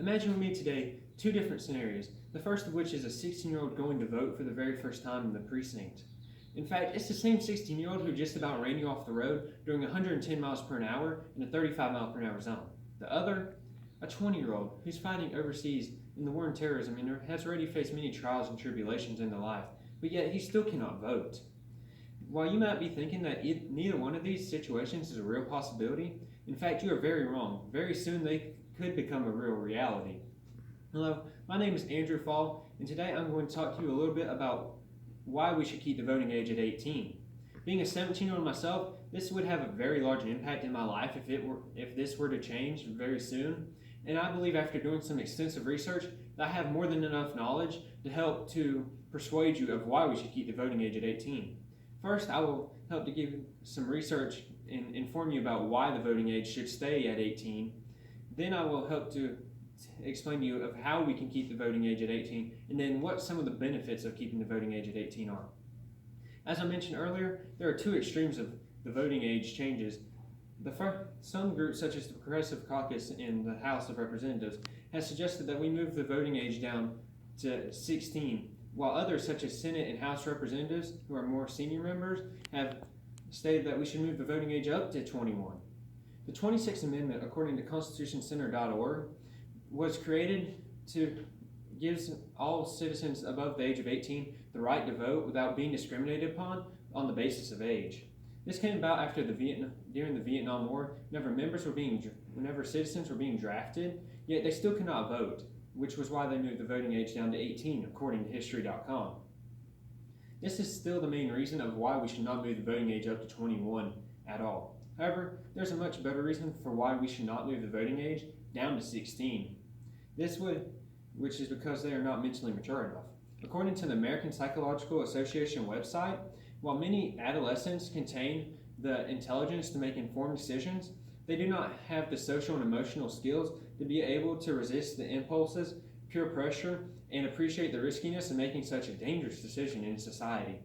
Imagine with me today two different scenarios, the first of which is a 16-year-old going to vote for the very first time in the precinct. In fact, it's the same 16-year-old who just about ran you off the road doing 110 miles per hour in a 35 mile per hour zone. The other, a 20-year-old who's fighting overseas in the war on terrorism and has already faced many trials and tribulations in their life, but yet he still cannot vote. While you might be thinking that neither one of these situations is a real possibility, in fact, you are very wrong. Very soon they could become a real reality. Hello, my name is AFaul, and today I'm going to talk to you a little bit about why we should keep the voting age at 18. Being a 17-year-old myself, this would have a very large impact in my life if this were to change very soon. And I believe after doing some extensive research that I have more than enough knowledge to help to persuade you of why we should keep the voting age at 18. First, I will help to give some research and inform you about why the voting age should stay at 18. Then I will help to explain to you of how we can keep the voting age at 18, and then what some of the benefits of keeping the voting age at 18 are. As I mentioned earlier, there are two extremes of the voting age changes. Some groups, such as the Progressive Caucus in the House of Representatives, has suggested that we move the voting age down to 16, while others, such as Senate and House Representatives, who are more senior members, have stated that we should move the voting age up to 21. The 26th Amendment, according to constitutioncenter.org, was created to give all citizens above the age of 18 the right to vote without being discriminated upon on the basis of age. This came about after during the Vietnam War, whenever citizens were being drafted, yet they still could not vote, which was why they moved the voting age down to 18, according to history.com. This is still the main reason of why we should not move the voting age up to 21 at all. However, there's a much better reason for why we should not move the voting age down to 16. Which is because they are not mentally mature enough. According to the American Psychological Association website, while many adolescents contain the intelligence to make informed decisions, they do not have the social and emotional skills to be able to resist the impulses, peer pressure, and appreciate the riskiness of making such a dangerous decision in society.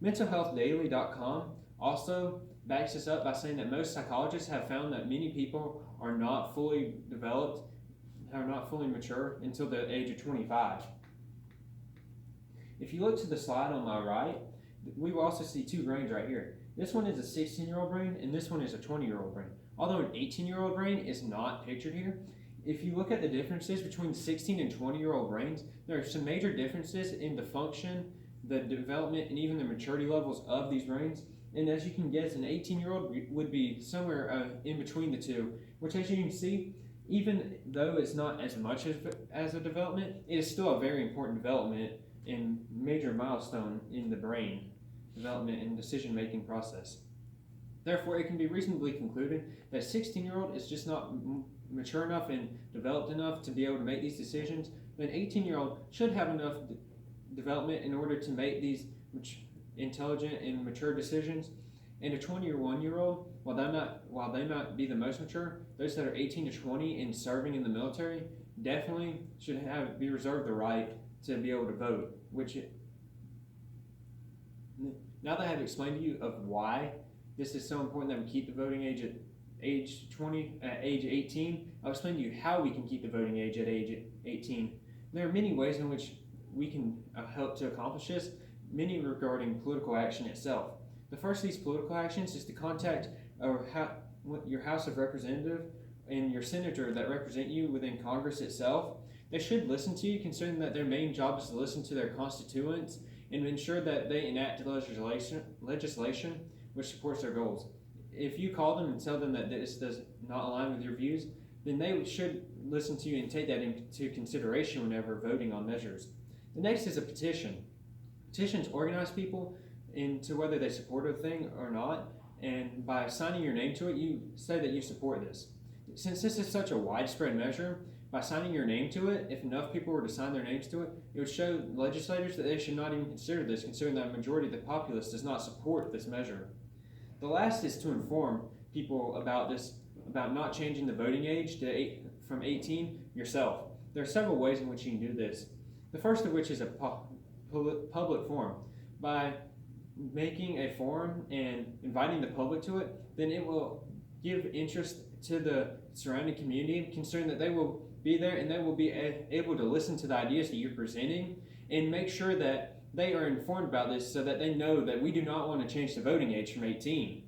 MentalHealthDaily.com also backs this up by saying that most psychologists have found that many people are not fully mature until the age of 25. If you look to the slide on my right, we will also see two brains right here. This one is a 16-year-old brain, and this one is a 20-year-old brain. Although an 18-year-old brain is not pictured here, if you look at the differences between 16 and 20-year-old brains, there are some major differences in the function, the development, and even the maturity levels of these brains. And as you can guess, an 18-year-old would be somewhere in between the two, which, as you can see, even though it's not as much as a development, it is still a very important development and major milestone in the brain development and decision-making process. Therefore, it can be reasonably concluded that a 16-year-old is just not mature enough and developed enough to be able to make these decisions, but an 18-year-old should have enough development in order to make these intelligent and mature decisions. And a 21-year-old, while they might be the most mature, those that are 18 to 20 and serving in the military definitely should be reserved the right to be able to vote. Now that I have explained to you of why this is so important that we keep the voting age at age 18, I'll explain to you how we can keep the voting age at age 18. There are many ways in which we can help to accomplish this, many regarding political action itself. The first of these political actions is to contact your House of Representatives and your senator that represent you within Congress itself. They should listen to you, considering that their main job is to listen to their constituents and ensure that they enact legislation which supports their goals. If you call them and tell them that this does not align with your views, then they should listen to you and take that into consideration whenever voting on measures. The next is a petition. Petitions organize people into whether they support a thing or not, and by signing your name to it, you say that you support this. Since this is such a widespread measure, by signing your name to it, if enough people were to sign their names to it, it would show legislators that they should not even consider this, considering that a majority of the populace does not support this measure. The last is to inform people about not changing the voting age from 18 yourself. There are several ways in which you can do this. The first of which is a public forum. By making a forum and inviting the public to it, then it will give interest to the surrounding community, considering that they will be there, and they will be able to listen to the ideas that you're presenting and make sure that they are informed about this so that they know that we do not want to change the voting age from 18.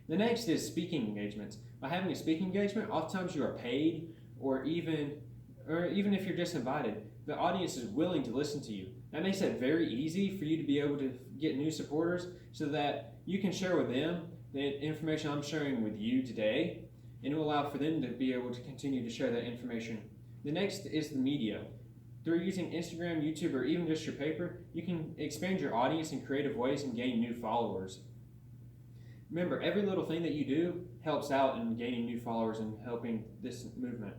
The next is speaking engagements. By having a speaking engagement, oftentimes you are paid, or even if you're just invited, the audience is willing to listen to you. That makes it very easy for you to be able to get new supporters so that you can share with them the information I'm sharing with you today, and it will allow for them to be able to continue to share that information. The next is the media. Through using Instagram, YouTube, or even just your paper, you can expand your audience in creative ways and gain new followers. Remember, every little thing that you do helps out in gaining new followers and helping this movement.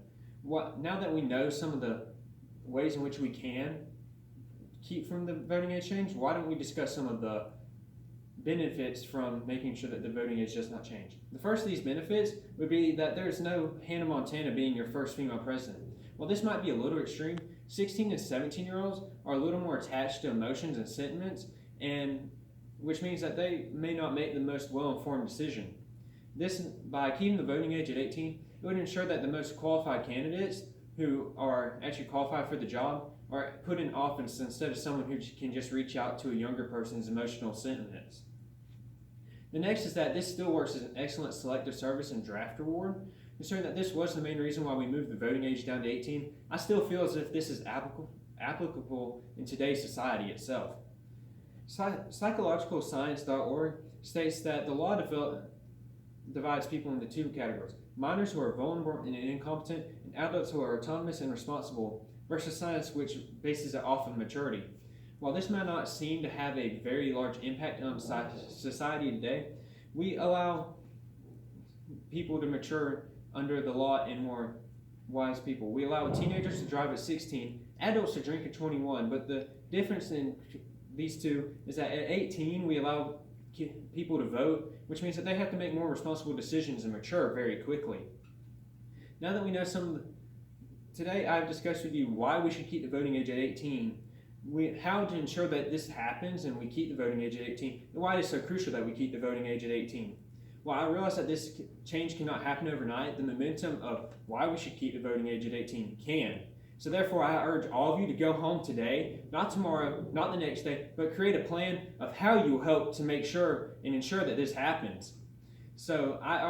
Now that we know some of the ways in which we can keep from the voting age change, why don't we discuss some of the benefits from making sure that the voting age does not change? The first of these benefits would be that there's no Hannah Montana being your first female president. While this might be a little extreme, 16 and 17-year-olds are a little more attached to emotions and sentiments, and which means that they may not make the most well-informed decision. This, by keeping the voting age at 18, it would ensure that the most qualified candidates who are actually qualified for the job are put in office instead of someone who can just reach out to a younger person's emotional sentiments. The next is that this still works as an excellent selective service and draft reward. Considering that this was the main reason why we moved the voting age down to 18, I still feel as if this is applicable in today's society itself. Psychologicalscience.org states that the law divides people into two categories: minors who are vulnerable and incompetent, and adults who are autonomous and responsible, versus science, which bases it off of maturity. While this might not seem to have a very large impact on society today, we allow people to mature under the law and more wise people. We allow teenagers to drive at 16, adults to drink at 21, but the difference in these two is that at 18 we allow people to vote, which means that they have to make more responsible decisions and mature very quickly. Now that we know today I've discussed with you why we should keep the voting age at 18, how to ensure that this happens and we keep the voting age at 18, and why it is so crucial that we keep the voting age at 18. While I realize that this change cannot happen overnight, the momentum of why we should keep the voting age at 18 can. So therefore, I urge all of you to go home today, not tomorrow, not the next day, but create a plan of how you hope to make sure and ensure that this happens. So I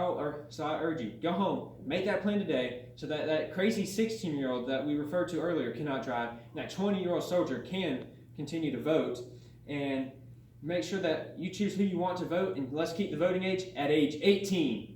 urge you, go home, make that plan today, so that that crazy 16-year-old that we referred to earlier cannot drive, and that 20-year-old soldier can continue to vote, and make sure that you choose who you want to vote, and let's keep the voting age at age 18.